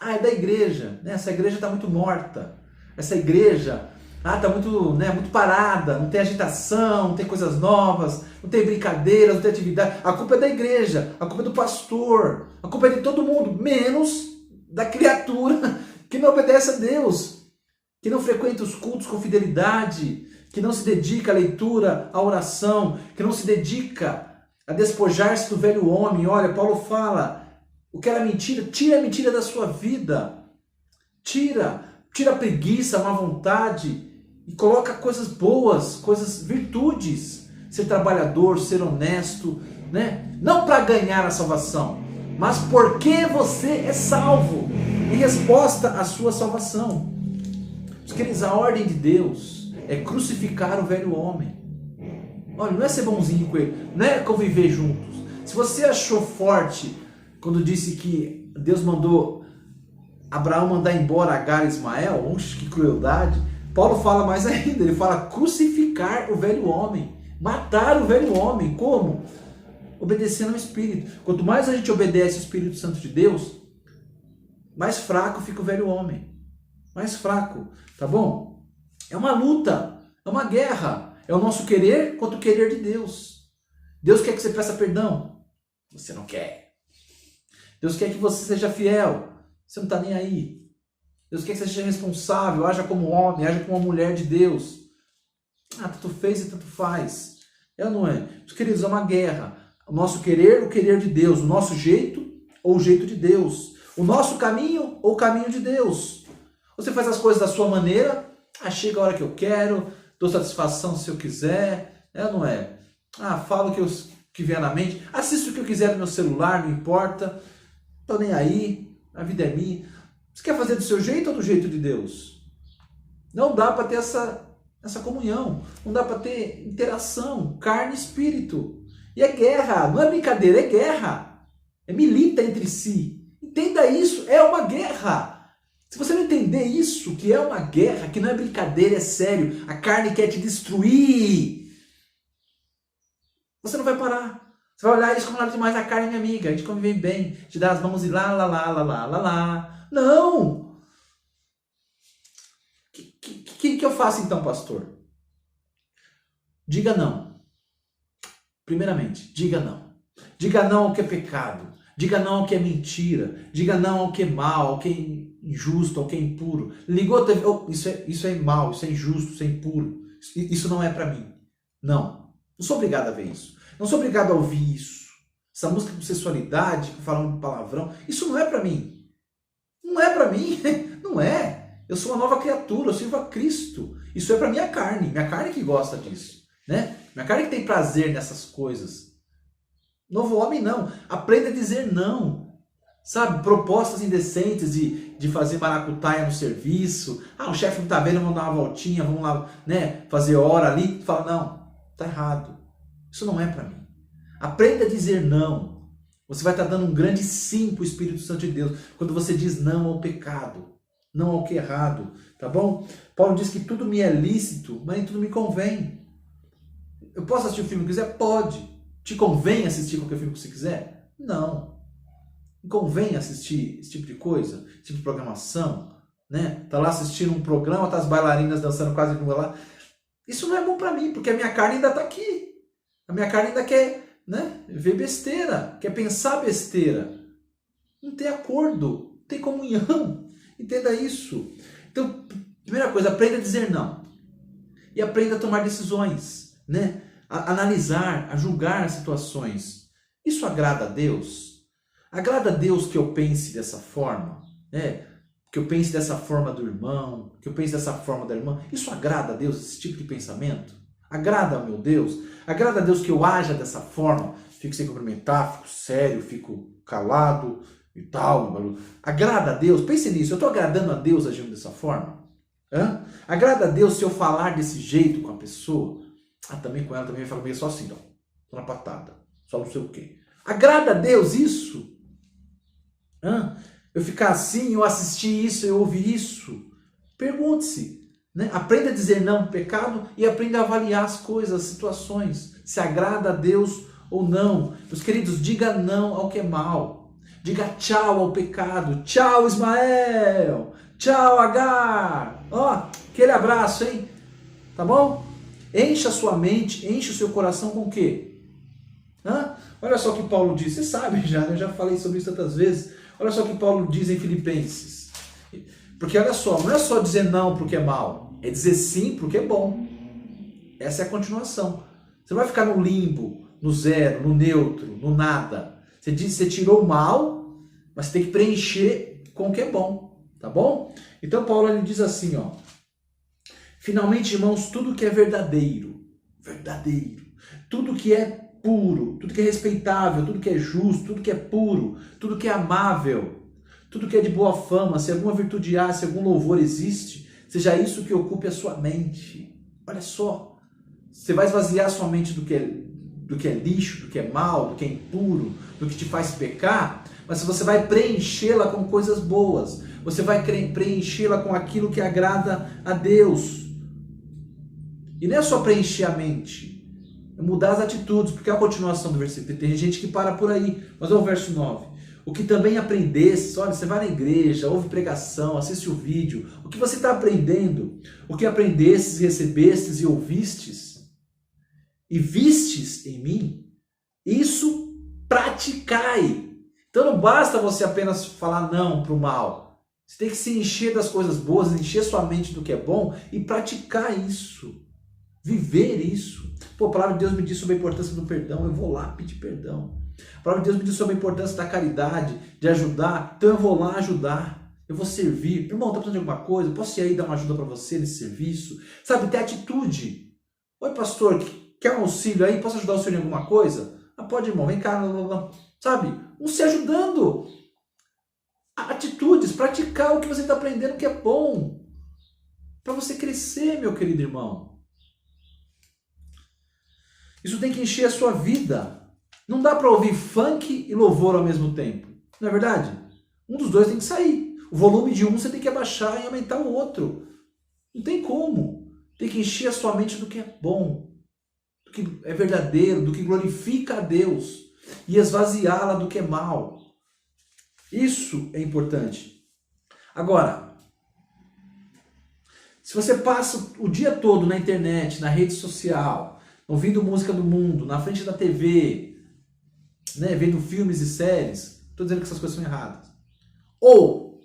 É da igreja. Né? Essa igreja está muito morta. Essa igreja está muito parada. Não tem agitação, não tem coisas novas, não tem brincadeiras, não tem atividade. A culpa é da igreja, a culpa é do pastor, a culpa é de todo mundo, menos da criatura que não obedece a Deus, que não frequenta os cultos com fidelidade, que não se dedica à leitura, à oração, que não se dedica a despojar-se do velho homem. Olha, Paulo fala, o que era mentira, tira a mentira da sua vida. Tira a preguiça, a má vontade e coloca coisas boas, virtudes. Ser trabalhador, ser honesto, né? Não para ganhar a salvação, mas porque você é salvo, em resposta à sua salvação. Meus queridos, a ordem de Deus é crucificar o velho homem. Olha, não é ser bonzinho com ele, não é conviver juntos. Se você achou forte quando disse que Deus mandou Abraão mandar embora Agar e Ismael, oxe, que crueldade, Paulo fala mais ainda, ele fala crucificar o velho homem, matar o velho homem. Como? Obedecendo ao Espírito. Quanto mais a gente obedece ao Espírito Santo de Deus, mais fraco fica o velho homem. Mais fraco, tá bom? É uma luta, é uma guerra. É o nosso querer contra o querer de Deus. Deus quer que você peça perdão. Você não quer. Deus quer que você seja fiel. Você não está nem aí. Deus quer que você seja responsável, haja como homem, haja como uma mulher de Deus. Ah, tanto fez e tanto faz. É ou não é? Meus queridos, é uma guerra. O nosso querer, o querer de Deus. O nosso jeito ou o jeito de Deus. O nosso caminho ou o caminho de Deus. Você faz as coisas da sua maneira. Ah, chega a hora que eu quero. Dou satisfação se eu quiser. É ou não é? Ah, falo o que vier na mente. Assisto o que eu quiser no meu celular, não importa. Estou nem aí. A vida é minha. Você quer fazer do seu jeito ou do jeito de Deus? Não dá para ter essa comunhão. Não dá para ter interação, carne e espírito. E é guerra, não é brincadeira, é guerra. É milita entre si. Entenda isso, é uma guerra. Se você não entender isso, que é uma guerra, que não é brincadeira, é sério, a carne quer te destruir, você não vai parar. Você vai olhar isso como nada demais, a carne é minha amiga, a gente convive bem, te dá as mãos e lá, lá, lá, lá, lá, lá, lá. Não! O que eu faço então, pastor? Diga não. Primeiramente, diga não. Diga não ao que é pecado. Diga não ao que é mentira. Diga não ao que é mal, ao que é injusto, ao que é impuro. Ligou a TV, oh, isso é mal, isso é injusto, isso é impuro. Isso não é para mim. Não. Não sou obrigado a ver isso. Não sou obrigado a ouvir isso. Essa música com sexualidade, falando palavrão, isso não é para mim. Não é para mim. Não é. Eu sou uma nova criatura, eu sirvo a Cristo. Isso é para minha carne que gosta disso, né? Minha carne que tem prazer nessas coisas. Novo homem não. Aprenda a dizer não. Sabe, propostas indecentes de fazer maracutaia no serviço. Ah, o chefe não tá vendo, vamos dar uma voltinha, vamos lá, né, fazer hora ali. Tu fala, não, tá errado. Isso não é para mim. Aprenda a dizer não. Você vai estar dando um grande sim para o Espírito Santo de Deus. Quando você diz não ao pecado, não ao que é errado, tá bom? Paulo diz que tudo me é lícito, mas nem tudo me convém. Eu posso assistir o filme que quiser? Pode. Te convém assistir qualquer filme que você quiser? Não. Convém assistir esse tipo de coisa? Esse tipo de programação? Né? Tá lá assistindo um programa, tá as bailarinas dançando quase nua lá. Isso não é bom para mim, porque a minha carne ainda tá aqui. A minha carne ainda quer, né, ver besteira, quer pensar besteira. Não tem acordo, não tem comunhão. Entenda isso. Então, primeira coisa, aprenda a dizer não. E aprenda a tomar decisões, né? A analisar, a julgar as situações. Isso agrada a Deus? Agrada a Deus que eu pense dessa forma? Né? Que eu pense dessa forma do irmão? Que eu pense dessa forma da irmã? Isso agrada a Deus, esse tipo de pensamento? Agrada ao meu Deus? Agrada a Deus que eu haja dessa forma? Fico sem cumprimentar, fico sério, fico calado e tal. Agrada a Deus? Pense nisso. Eu estou agradando a Deus agindo dessa forma? Hã? Agrada a Deus se eu falar desse jeito com a pessoa? Ah, também com ela também eu falo meio só assim, ó. Tô na patada. Só não sei o quê. Agrada a Deus isso? Hã? Eu ficar assim, eu assistir isso, eu ouvir isso? Pergunte-se. Né? Aprenda a dizer não ao pecado e aprenda a avaliar as coisas, as situações. Se agrada a Deus ou não. Meus queridos, diga não ao que é mal. Diga tchau ao pecado. Tchau, Ismael. Tchau, Agar. Ó, aquele abraço, hein? Tá bom? Encha a sua mente, enche o seu coração com o quê? Hã? Olha só o que Paulo diz. Você sabe já, né? Eu já falei sobre isso tantas vezes. Olha só o que Paulo diz em Filipenses. Porque olha só, não é só dizer não para o que é mal. É dizer sim para o que é bom. Essa é a continuação. Você não vai ficar no limbo, no zero, no neutro, no nada. Você tirou o mal, mas você tem que preencher com o que é bom. Tá bom? Então Paulo ele diz assim, ó. Finalmente, irmãos, tudo que é verdadeiro, tudo que é puro, tudo que é respeitável, tudo que é justo, tudo que é puro, tudo que é amável, tudo que é de boa fama, se alguma virtude há, se algum louvor existe, Seja isso que ocupe a sua mente. Olha só, você vai esvaziar a sua mente do que é lixo, do que é mal, do que é impuro, do que te faz pecar, mas você vai preenchê-la com coisas boas. Você vai preenchê-la com aquilo que agrada a Deus. E não é só preencher a mente, é mudar as atitudes, porque é a continuação do versículo. Tem gente que para por aí, mas é o verso 9. O que também aprendestes, olha, você vai na igreja, ouve pregação, assiste o vídeo, o que você está aprendendo, o que aprendestes, recebestes e ouvistes, e vistes em mim, isso praticai. Então não basta você apenas falar não para o mal, você tem que se encher das coisas boas, encher sua mente do que é bom e praticar isso, viver isso. Pô, a palavra de Deus me diz sobre a importância do perdão, eu vou lá pedir perdão. A palavra de Deus me diz sobre a importância da caridade, de ajudar, então eu vou lá ajudar, eu vou servir. Irmão, tá precisando de alguma coisa? Posso ir aí dar uma ajuda para você nesse serviço? Sabe, ter atitude. Oi, pastor, quer um auxílio aí? Posso ajudar o senhor em alguma coisa? Ah, pode, irmão, vem cá. Sabe, um se ajudando. Atitudes, praticar o que você está aprendendo que é bom. Para você crescer, meu querido irmão. Isso tem que encher a sua vida. Não dá para ouvir funk e louvor ao mesmo tempo. Não é verdade? Um dos dois tem que sair. O volume de um você tem que abaixar e aumentar o outro. Não tem como. Tem que encher a sua mente do que é bom, do que é verdadeiro, do que glorifica a Deus e esvaziá-la do que é mal. Isso é importante. Agora, se você passa o dia todo na internet, na rede social, ouvindo música do mundo, na frente da TV, né, vendo filmes e séries, estou dizendo que essas coisas são erradas. Ou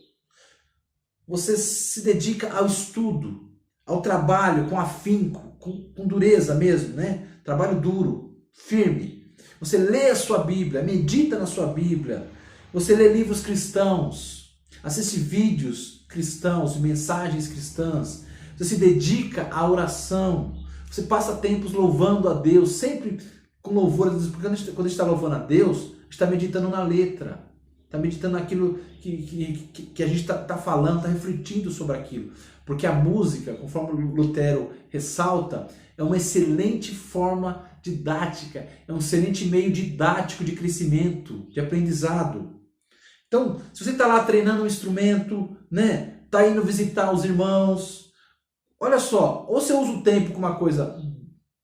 você se dedica ao estudo, ao trabalho com afinco, com dureza mesmo, né? Trabalho duro, firme. Você lê a sua Bíblia, medita na sua Bíblia, você lê livros cristãos, assiste vídeos cristãos, mensagens cristãs, você se dedica à oração, você passa tempos louvando a Deus, sempre com louvor a Deus, porque quando a gente está louvando a Deus, a gente está meditando na letra, está meditando naquilo que a gente está falando, está refletindo sobre aquilo. Porque a música, conforme Lutero ressalta, é uma excelente forma didática, é um excelente meio didático de crescimento, de aprendizado. Então, se você está lá treinando um instrumento, né, está indo visitar os irmãos, olha só, ou você usa o tempo com uma coisa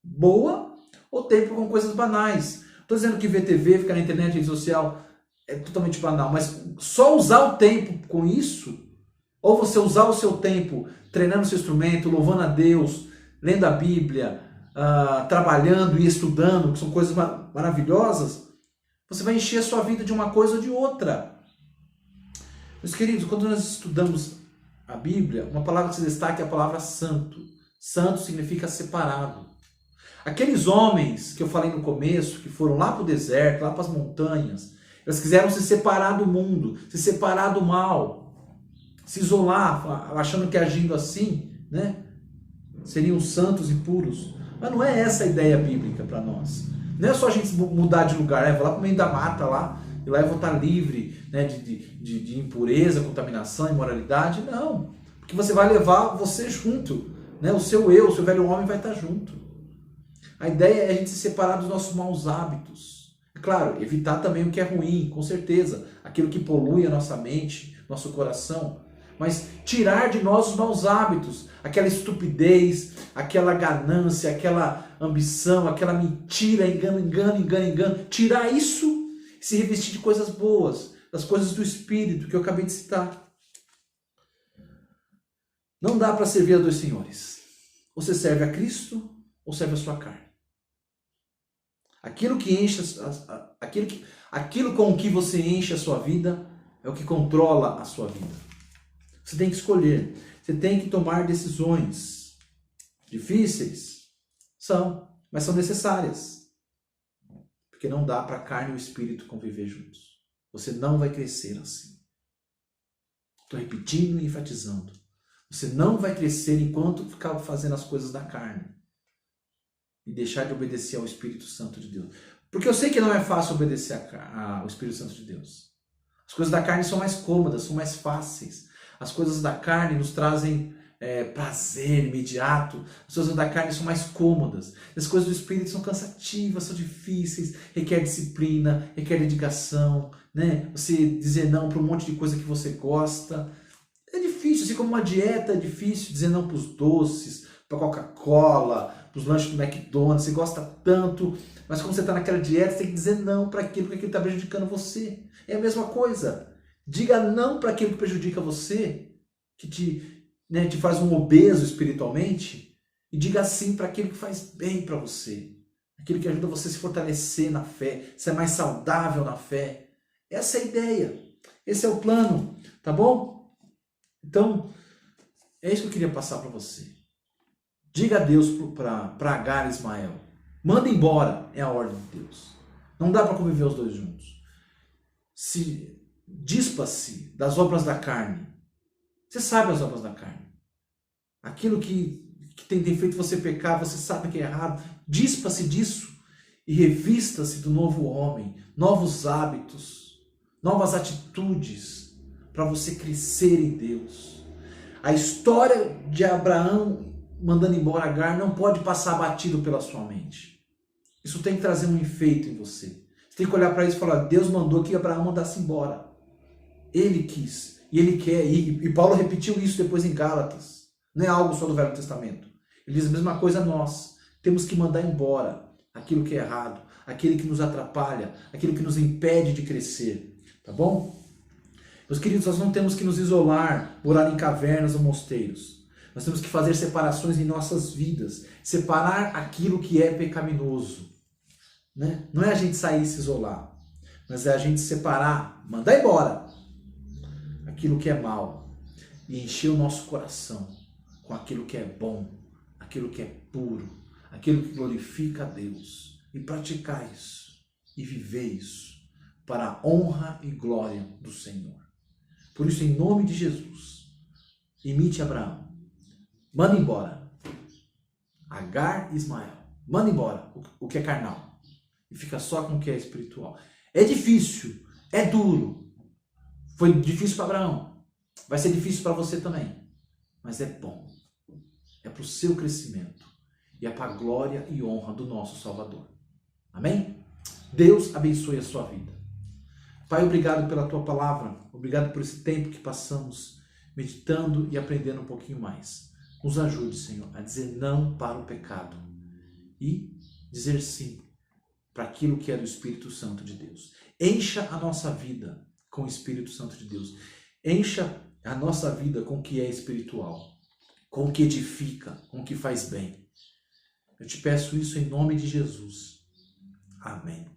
boa, ou tempo com coisas banais. Estou dizendo que ver TV, ficar na internet, rede social, é totalmente banal, mas só usar o tempo com isso, ou você usar o seu tempo treinando o seu instrumento, louvando a Deus, lendo a Bíblia, trabalhando e estudando, que são coisas maravilhosas, você vai encher a sua vida de uma coisa ou de outra. Meus queridos, quando nós estudamos a Bíblia, uma palavra que se destaca é a palavra santo. Santo significa separado. Aqueles homens que eu falei no começo, que foram lá para o deserto, lá para as montanhas, eles quiseram se separar do mundo, se separar do mal, se isolar, achando que agindo assim, né, seriam santos e puros. Mas não é essa a ideia bíblica para nós. Não é só a gente mudar de lugar, vou lá para o meio da mata lá, e lá eu vou estar livre, né, de impureza, contaminação, imoralidade. Não, porque você vai levar você junto, né, o seu velho homem vai estar junto. A ideia é a gente se separar dos nossos maus hábitos. É claro, evitar também o que é ruim, com certeza. Aquilo que polui a nossa mente, nosso coração. Mas tirar de nós os maus hábitos. Aquela estupidez, aquela ganância, aquela ambição, aquela mentira, engano. Tirar isso e se revestir de coisas boas, das coisas do Espírito que eu acabei de citar. Não dá para servir a dois senhores. Ou você serve a Cristo ou serve a sua carne. Aquilo que enche, aquilo com o que você enche a sua vida é o que controla a sua vida. Você tem que escolher, você tem que tomar decisões difíceis, mas são necessárias, porque não dá para a carne e o espírito conviver juntos. Você não vai crescer assim. Estou repetindo e enfatizando. Você não vai crescer enquanto ficar fazendo as coisas da carne e deixar de obedecer ao Espírito Santo de Deus. Porque eu sei que não é fácil obedecer ao Espírito Santo de Deus. As coisas da carne são mais cômodas, são mais fáceis. As coisas da carne nos trazem prazer imediato. As coisas da carne são mais cômodas. As coisas do Espírito são cansativas, são difíceis, requer disciplina, requer dedicação, né? Você dizer não para um monte de coisa que você gosta. É difícil, assim como uma dieta é difícil dizer não para os doces, para a Coca-Cola, para os lanches do McDonald's. Você gosta tanto, mas como você está naquela dieta, você tem que dizer não para aquilo, porque aquilo está prejudicando você. É a mesma coisa. Diga não para aquilo que prejudica você, que te faz um obeso espiritualmente, e diga sim para aquilo que faz bem para você, aquilo que ajuda você a se fortalecer na fé, ser mais saudável na fé. Essa é a ideia, esse é o plano, tá bom? Então, é isso que eu queria passar para você. Diga adeus para Agar e Ismael. Manda embora, é a ordem de Deus. Não dá para conviver os dois juntos. Dispa-se das obras da carne. Você sabe as obras da carne. Aquilo que tem feito você pecar, você sabe que é errado. Dispa-se disso e revista-se do novo homem, novos hábitos, novas atitudes para você crescer em Deus. A história de Abraão mandando embora Agar não pode passar batido pela sua mente. Isso tem que trazer um efeito em você. Você tem que olhar para isso e falar: Deus mandou que Abraão mandasse embora. Ele quis. E ele quer. E Paulo repetiu isso depois em Gálatas. Não é algo só do Velho Testamento. Ele diz a mesma coisa a nós. Temos que mandar embora aquilo que é errado, aquilo que nos atrapalha, aquilo que nos impede de crescer. Tá bom? Meus queridos, nós não temos que nos isolar, morar em cavernas ou mosteiros. Nós temos que fazer separações em nossas vidas. Separar aquilo que é pecaminoso. Né? Não é a gente sair e se isolar, mas é a gente separar, mandar embora aquilo que é mal e encher o nosso coração com aquilo que é bom, aquilo que é puro, aquilo que glorifica a Deus, e praticar isso e viver isso para a honra e glória do Senhor. Por isso, em nome de Jesus, imite Abraão, manda embora Agar e Ismael, manda embora o que é carnal e fica só com o que é espiritual. É difícil, é duro. Foi difícil para Abraão. Vai ser difícil para você também. Mas é bom. É para o seu crescimento. E é para a glória e honra do nosso Salvador. Amém? Deus abençoe a sua vida. Pai, obrigado pela tua palavra. Obrigado por esse tempo que passamos meditando e aprendendo um pouquinho mais. Nos ajude, Senhor, a dizer não para o pecado. E dizer sim para aquilo que é do Espírito Santo de Deus. Encha a nossa vida com o Espírito Santo de Deus. Encha a nossa vida com o que é espiritual, com o que edifica, com o que faz bem. Eu te peço isso em nome de Jesus. Amém.